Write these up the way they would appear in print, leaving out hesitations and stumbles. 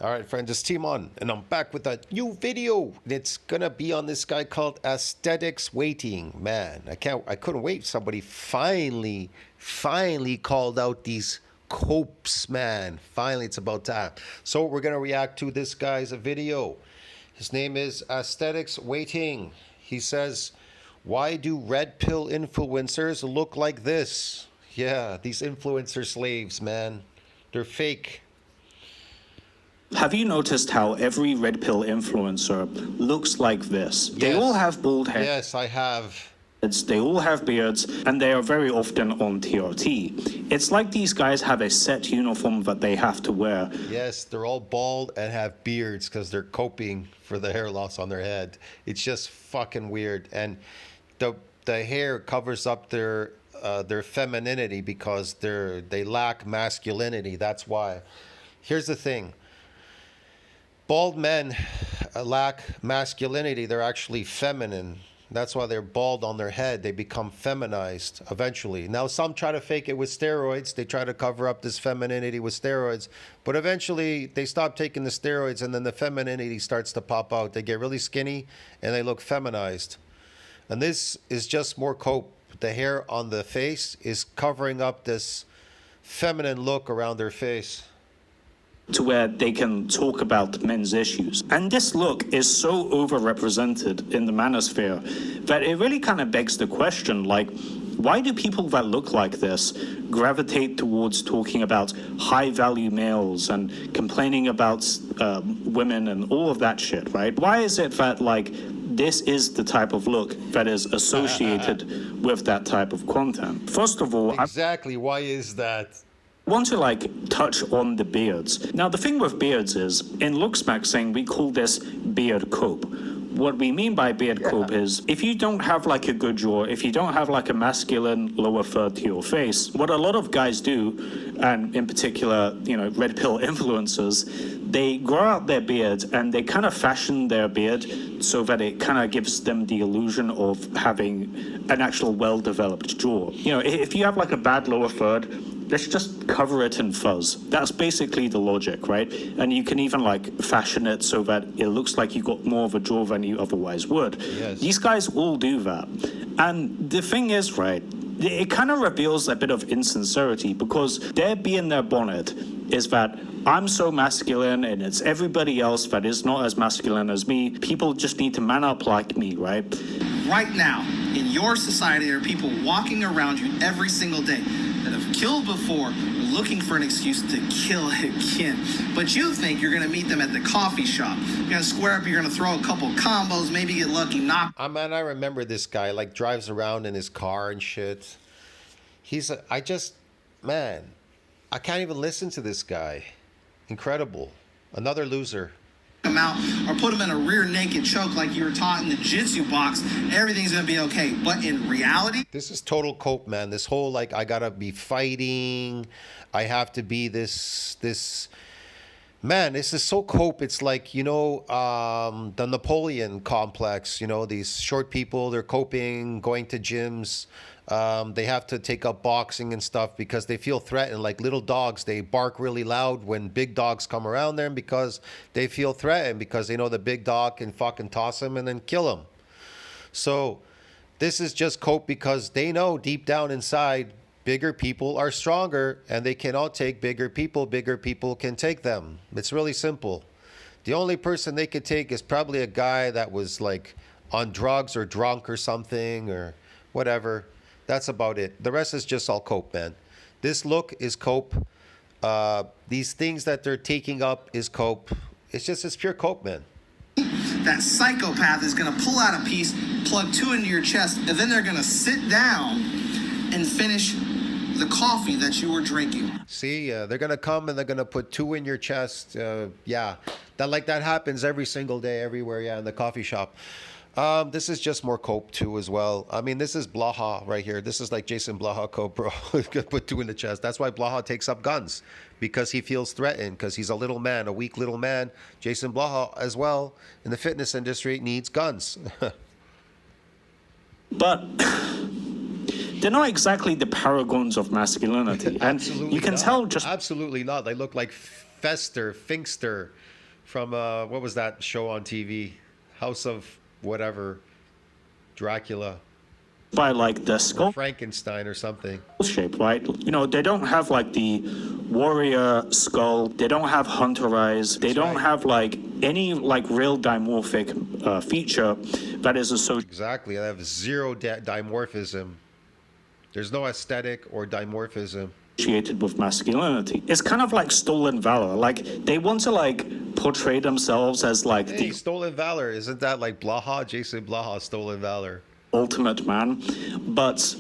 All right, friends, it's Team On, and I'm back with a new video. It's gonna be on this guy called Aesthetics Waiting. Man, I couldn't wait. Somebody finally called out these copes, man. Finally, it's about time. So we're gonna react to this guy's video. His name is Aesthetics Waiting. He says, "Why do red pill influencers look like this?" Yeah, these influencer slaves, man. They're fake. Have you noticed how every red pill influencer looks like this? Yes. They all have bald heads. Yes, I have. They all have beards, and they are very often on TRT. It's like these guys have a set uniform that they have to wear. Yes, they're all bald and have beards because they're coping for the hair loss on their head. It's just fucking weird. And the hair covers up their femininity because they lack masculinity. That's why. Here's the thing. Bald men lack masculinity. They're actually feminine. That's why they're bald on their head. They become feminized eventually. Now, some try to fake it with steroids. They try to cover up this femininity with steroids. But eventually, they stop taking the steroids, and then the femininity starts to pop out. They get really skinny, and they look feminized. And this is just more cope. The hair on the face is covering up this feminine look around their face, to where they can talk about men's issues. And this look is so overrepresented in the manosphere that it really kind of begs the question, like, why do people that look like this gravitate towards talking about high-value males and complaining about women and all of that shit, right? Why is it that, like, this is the type of look that is associated with that type of content? First of all, exactly, why is that? Want to touch on the beards. Now the thing with beards is, in Looksmaxing we call this beard cope. What we mean by beard cope is, if you don't have a good jaw, if you don't have a masculine lower third to your face, what a lot of guys do, and in particular, red pill influencers, they grow out their beard and they kind of fashion their beard so that it kind of gives them the illusion of having an actual well-developed jaw. If you have a bad lower third, let's just cover it in fuzz. That's basically the logic, right? And you can even fashion it so that it looks like you got more of a jaw than you otherwise would. Yes. These guys all do that. And the thing is, right, it kind of reveals a bit of insincerity, because their bee in their bonnet is that I'm so masculine and it's everybody else that is not as masculine as me. People just need to man up like me, right? Right now, in your society, there are people walking around you every single day that have killed before, looking for an excuse to kill again. But you think you're gonna meet them at the coffee shop. You're gonna square up, you're gonna throw a couple combos, maybe get lucky, knock. Man, I remember this guy, drives around in his car and shit. Man, I can't even listen to this guy. Incredible. Another loser. Them out or put them in a rear naked choke like you were taught in the jiu-jitsu box, everything's gonna be okay. But in reality, this is total cope, man. This whole I gotta be fighting, I have to be this man, this is so cope. It's the Napoleon complex, these short people, they're coping, going to gyms. They have to take up boxing and stuff because they feel threatened. Like little dogs, they bark really loud when big dogs come around them because they feel threatened, because they know the big dog can fucking toss them and then kill them. So this is just cope because they know deep down inside bigger people are stronger and they can outtake bigger people. Bigger people can take them. It's really simple. The only person they could take is probably a guy that was on drugs or drunk or something or whatever. That's about it. The rest is just all cope, man. This look is cope. These things that they're taking up is cope. It's pure cope, man. That psychopath is gonna pull out a piece, plug two into your chest, and then they're gonna sit down and finish the coffee that you were drinking. See, they're gonna come and they're gonna put two in your chest. That happens every single day, everywhere. Yeah, in the coffee shop. This is just more cope too as well. I mean, this is Blaha right here. This is Jason Blaha cope, bro. He's gonna put two in the chest. That's why Blaha takes up guns, because he feels threatened, because he's a little man, a weak little man. Jason Blaha as well in the fitness industry needs guns. But they're not exactly the paragons of masculinity. And Absolutely you can not. tell just... Absolutely not. They look like Finkster from what was that show on TV? House of whatever, Dracula by like the or skull Frankenstein or something. shape, right? You know, they don't have like the warrior skull. They don't have hunter eyes. They don't have like any like real dimorphic feature that is associated. Exactly. I have zero dimorphism. There's no aesthetic or dimorphism. With masculinity. It's kind of like stolen valor. Like they want to like portray themselves as like Hey, the stolen valor. Isn't that like Blaha? Jason Blaha, stolen valor. ultimate man, but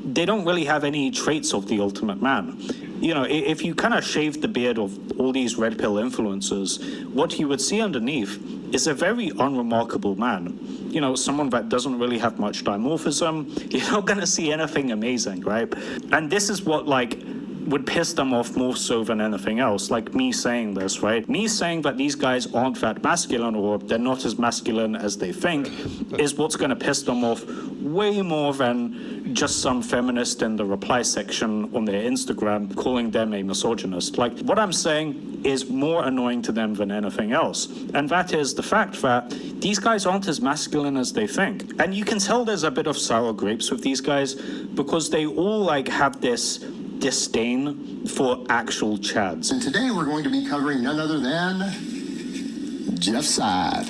they don't really have any traits of the ultimate man. You know, if you kind of shave the beard of all these red pill influences, what you would see underneath is a very unremarkable man. You know, someone that doesn't really have much dimorphism. You're not going to see anything amazing, right? And this is what like would piss them off more so than anything else, like me saying this, right? Me saying that these guys aren't that masculine or they're not as masculine as they think is what's going to piss them off way more than just some feminist in the reply section on their Instagram calling them a misogynist. Like, what I'm saying is more annoying to them than anything else. And that is the fact that these guys aren't as masculine as they think. And you can tell there's a bit of sour grapes with these guys because they all like have this disdain for actual chads. And today we're going to be covering none other than Jeff Side.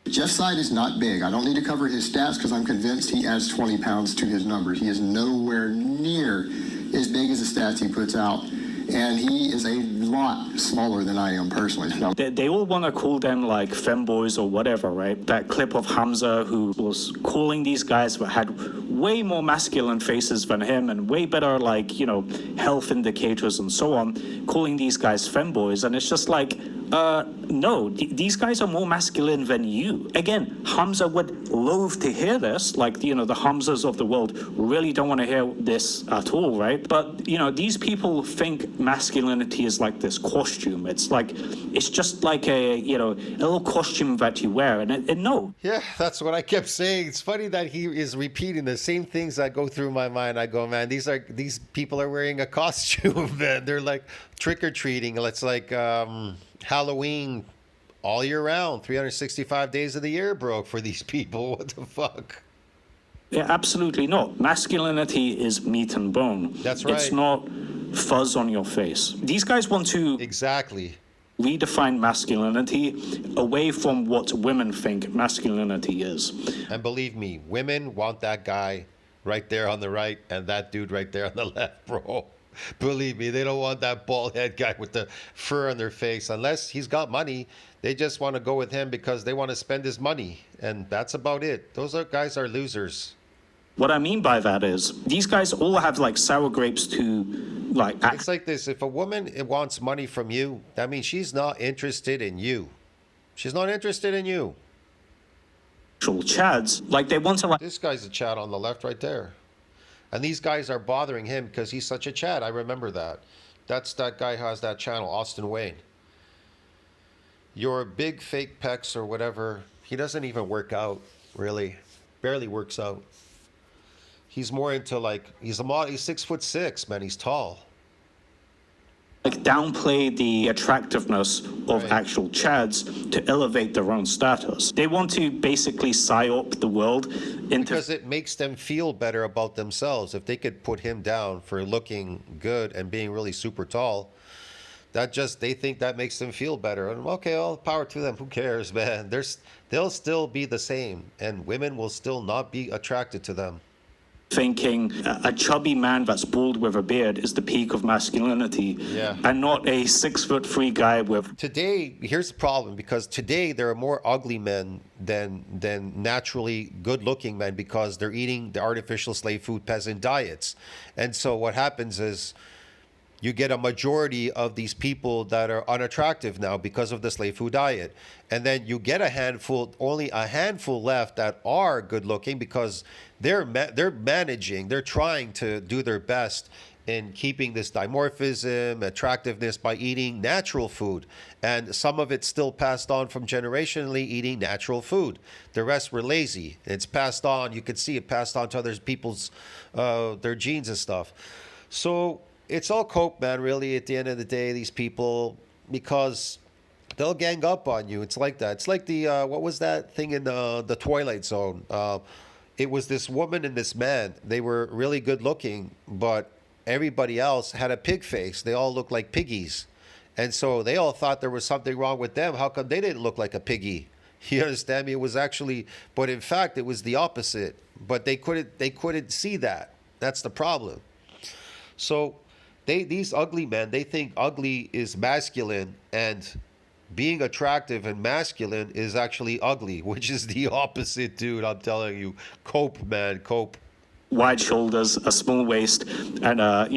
Jeff Side is not big. I don't need to cover his stats because I'm convinced he adds 20 pounds to his numbers. He is nowhere near as big as the stats he puts out. And he is a lot smaller than I am personally. They all want to call them like femboys or whatever, right? That clip of Hamza who was calling these guys that had way more masculine faces than him and way better, like, you know, health indicators and so on, calling these guys femboys. And it's just like, no, these guys are more masculine than you. Again, Hamza would loathe to hear this. Like, you know, the Hamzas of the world really don't want to hear this at all, right? But, you know, these people think masculinity is like this costume. It's like, it's just like a, you know, a little costume that you wear. And no. Yeah, that's what I kept saying. It's funny that he is repeating the same things that go through my mind. I go, man, these people are wearing a costume, man. They're like trick-or-treating. It's like Halloween all year round, 365 days of the year, bro, for these people. What the fuck? Yeah, absolutely not. Masculinity is meat and bone. That's right. It's not fuzz on your face. These guys want to Exactly. redefine masculinity away from what women think masculinity is. And believe me, women want that guy right there on the right and that dude right there on the left, bro. Believe me, they don't want that bald head guy with the fur on their face. Unless he's got money, they just want to go with him because they want to spend his money. And that's about it. Those guys are losers. What I mean by that is these guys all have like sour grapes to like It's like this. If a woman wants money from you, that means she's not interested in you. She's not interested in you. actual chads. Like they want to like This guy's a Chad on the left right there. And these guys are bothering him because he's such a Chad. I remember that. That's that guy who has that channel, Austin Wayne. Your big fake pecs or whatever, he doesn't even work out, really. Barely works out. He's more into like, he's 6'6", man. He's tall. downplay the attractiveness of Right. actual chads to elevate their own status. They want to basically psyop the world into Because it makes them feel better about themselves. If they could put him down for looking good and being really super tall, they think that makes them feel better. And okay, all power to them. Who cares, man? They'll still be the same, and women will still not be attracted to them. thinking a chubby man that's bald with a beard is the peak of masculinity, Yeah. and not a 6'3" guy with. Today, here's the problem, because today there are more ugly men than naturally good-looking men because they're eating the artificial slave food peasant diets. And so what happens is you get a majority of these people that are unattractive now because of the slave food diet. And then you get only a handful left that are good looking because they're managing, they're trying to do their best in keeping this dimorphism, attractiveness by eating natural food. And some of it's still passed on from generationally eating natural food. The rest were lazy. It's passed on. You could see it passed on to other people's, their genes and stuff. So it's all cope, man, really, at the end of the day, these people, because they'll gang up on you. It's like that. It's like the, what was that thing in the Twilight Zone? It was this woman and this man. They were really good looking, but everybody else had a pig face. They all looked like piggies. And so they all thought there was something wrong with them. How come they didn't look like a piggy? You understand me? It was actually, but in fact, it was the opposite. But they couldn't see that. That's the problem. So these ugly men, they think ugly is masculine, and being attractive and masculine is actually ugly, which is the opposite, dude. I'm telling you. Cope, man, cope. Wide shoulders, a small waist, and a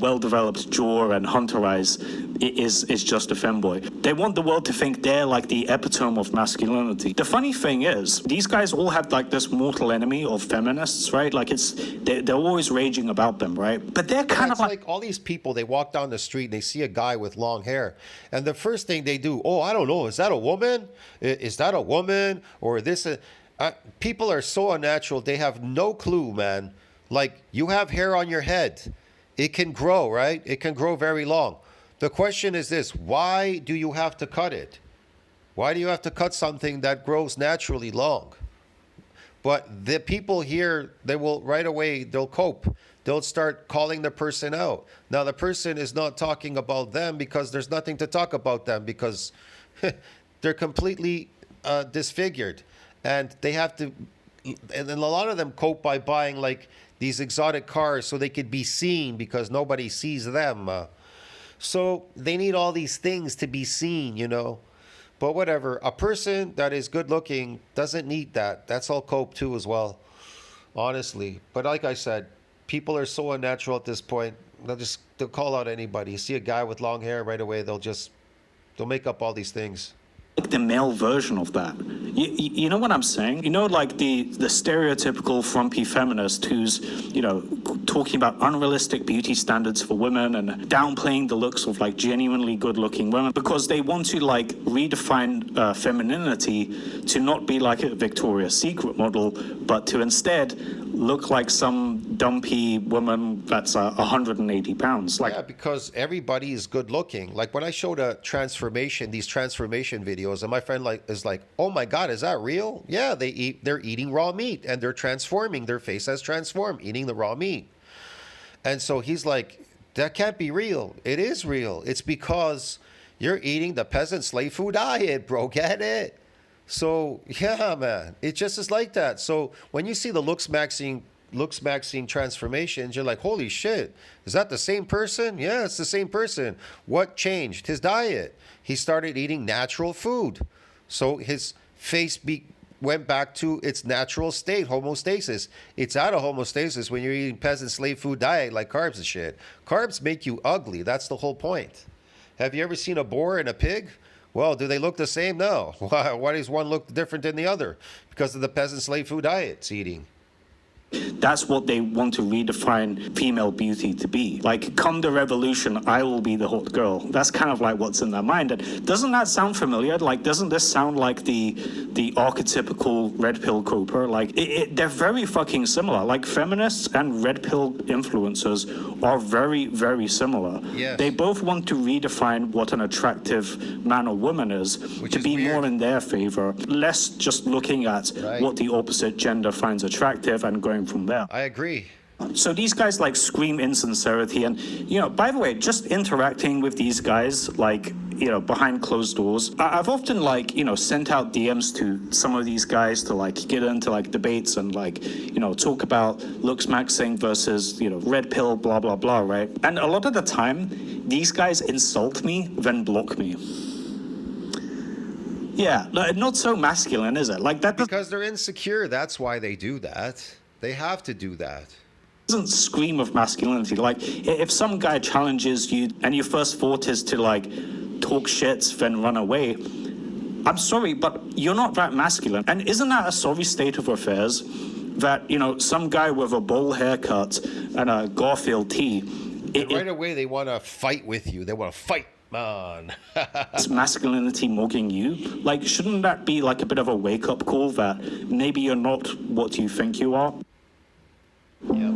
well-developed jaw and hunter eyes is just a femboy. They want the world to think they're like the epitome of masculinity. The funny thing is, these guys all have like this mortal enemy of feminists, right? Like they're always raging about them, right? But they're kind of like all these people. They walk down the street and they see a guy with long hair, and the first thing they do, oh, I don't know, is that a woman? Is that a woman? Or this? People are so unnatural. They have no clue, man. Like, you have hair on your head. It can grow, right? It can grow very long. The question is this: why do you have to cut it? Why do you have to cut something that grows naturally long? But the people here, they will right away, they'll cope. They'll start calling the person out. Now, the person is not talking about them because there's nothing to talk about them, because they're completely disfigured. And they have to, and a lot of them cope by buying like these exotic cars so they could be seen because nobody sees them. So they need all these things to be seen, you know. But whatever, a person that is good looking doesn't need that. That's all cope too as well, honestly. But like I said, people are so unnatural at this point. They'll call out anybody. You see a guy with long hair, right away they'll make up all these things. like the male version of that. You know what I'm saying? You know, like the stereotypical frumpy feminist who's, you know, talking about unrealistic beauty standards for women and downplaying the looks of like genuinely good-looking women because they want to like redefine femininity to not be like a Victoria's Secret model, but to instead look like some dumpy woman that's 180 pounds. Like, yeah, because everybody is good looking. Like when I showed these transformation videos, and my friend is like, "Oh my God, is that real?" Yeah, they're eating raw meat and they're transforming. Their face has transformed eating the raw meat. And so he's like, "That can't be real." It is real. It's because you're eating the peasant slave food diet, bro. Get it? So yeah, man, it just is like that. So when you see the looks maxing transformations, you're like, holy shit, is that the same person? Yeah, it's the same person. What changed? His diet. He started eating natural food, so his face went back to its natural state, homeostasis. It's out of homeostasis when you're eating peasant slave food diet like carbs and shit. Carbs make you ugly. That's the whole point. Have you ever seen a boar and a pig? Well, do they look the same? No. Why does one look different than the other? Because of the peasant slave food diet it's eating. that's what they want to redefine female beauty to be. Like, come the revolution, I will be the hot girl. That's kind of like what's in their mind. And doesn't that sound familiar? Like, doesn't this sound like the archetypical red pill coper? Like, they're very fucking similar. Like, feminists and red pill influencers are very, very similar. Yes. They both want to redefine what an attractive man or woman is, which to is be weird. more in their favor, less just looking at Right. what the opposite gender finds attractive and going from there. I agree. So these guys like scream insincerity, and you know, by the way, just interacting with these guys, like, you know, behind closed doors, I've often like, you know, sent out DMs to some of these guys to like get into like debates and like, you know, talk about looks maxing versus, you know, red pill, blah blah blah, right? And a lot of the time these guys insult me then block me. Yeah, not so masculine, is it? Like, that Because they're insecure. That's why they do that. They have to do that. doesn't scream of masculinity. Like, if some guy challenges you and your first thought is to like talk shit then run away, I'm sorry, but you're not that masculine. And isn't that a sorry state of affairs that, you know, some guy with a bowl haircut and a Garfield tee, And right away, they want to fight with you. They want to fight, man. it's masculinity mocking you? Like, shouldn't that be like a bit of a wake-up call that maybe you're not what you think you are? Yeah.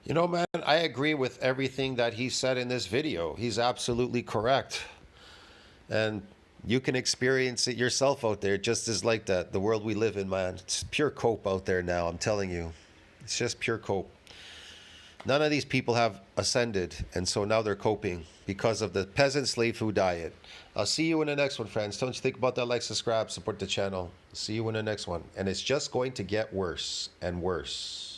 You know, man, I agree with everything that he said in this video. He's absolutely correct. And you can experience it yourself out there, just as like that. The world we live in, man. It's pure cope out there now, I'm telling you. It's just pure cope. None of these people have ascended, and so now they're coping because of the peasant slave food diet. I'll see you in the next one, friends. Don't you think about that? Like, subscribe, support the channel. See you in the next one. And it's just going to get worse and worse.